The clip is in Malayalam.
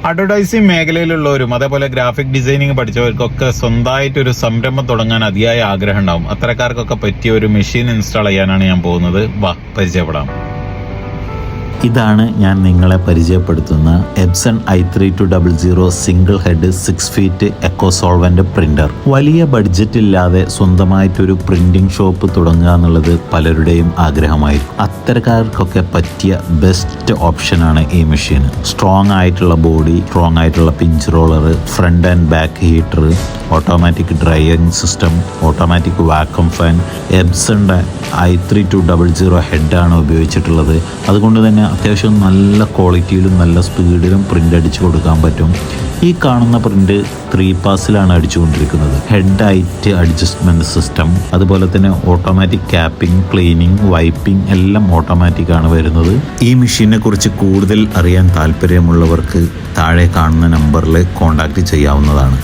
അഡ്വർടൈസിംഗ് മേഖലയിലുള്ളവരും അതേപോലെ ഗ്രാഫിക് ഡിസൈനിങ് പഠിച്ചവർക്കൊക്കെ സ്വന്തമായിട്ടൊരു സംരംഭം തുടങ്ങാൻ അതിയായ ആഗ്രഹം ഉണ്ടാവും. അത്തരക്കാർക്കൊക്കെ പറ്റിയ ഒരു മെഷീൻ ഇൻസ്റ്റാൾ ചെയ്യാനാണ് ഞാൻ പോകുന്നത്. പരിചയപ്പെടാം. ഇതാണ് ഞാൻ നിങ്ങളെ പരിചയപ്പെടുത്തുന്ന Epson i3200 single head 6 feet eco solvent printer. വലിയ ബഡ്ജറ്റ് ഇല്ലാതെ സ്വന്തമായിട്ടൊരു പ്രിന്റിംഗ് ഷോപ്പ് തുടങ്ങുക എന്നുള്ളത് പലരുടെയും ആഗ്രഹമായിരിക്കും. അത്തരക്കാർക്കൊക്കെ പറ്റിയ ബെസ്റ്റ് ഓപ്ഷനാണ് ഈ മെഷീൻ. സ്ട്രോങ് ആയിട്ടുള്ള ബോഡി, സ്ട്രോങ് ആയിട്ടുള്ള pinch roller, front and back heater, automatic drying system, automatic vacuum fan. എപ്സണിൻ്റെ i3200 ഹെഡാണ് ഉപയോഗിച്ചിട്ടുള്ളത്. അതുകൊണ്ട് തന്നെ അത്യാവശ്യം നല്ല ക്വാളിറ്റിയിലും നല്ല സ്പീഡിലും പ്രിൻ്റ് അടിച്ചു കൊടുക്കാൻ പറ്റും. ഈ കാണുന്ന പ്രിൻ്റ് 3 പാസിലാണ് അടിച്ചുകൊണ്ടിരിക്കുന്നത്. ഹെഡ് ഹൈറ്റ് അഡ്ജസ്റ്റ്മെൻറ്റ് സിസ്റ്റം, അതുപോലെ തന്നെ ഓട്ടോമാറ്റിക് ക്യാപ്പിംഗ്, ക്ലീനിങ്, വൈപ്പിംഗ് എല്ലാം ഓട്ടോമാറ്റിക്കാണ് വരുന്നത്. ഈ മെഷീനെ കുറിച്ച് കൂടുതൽ അറിയാൻ താല്പര്യമുള്ളവർക്ക് താഴെ കാണുന്ന നമ്പറിൽ കോൺടാക്റ്റ് ചെയ്യാവുന്നതാണ്.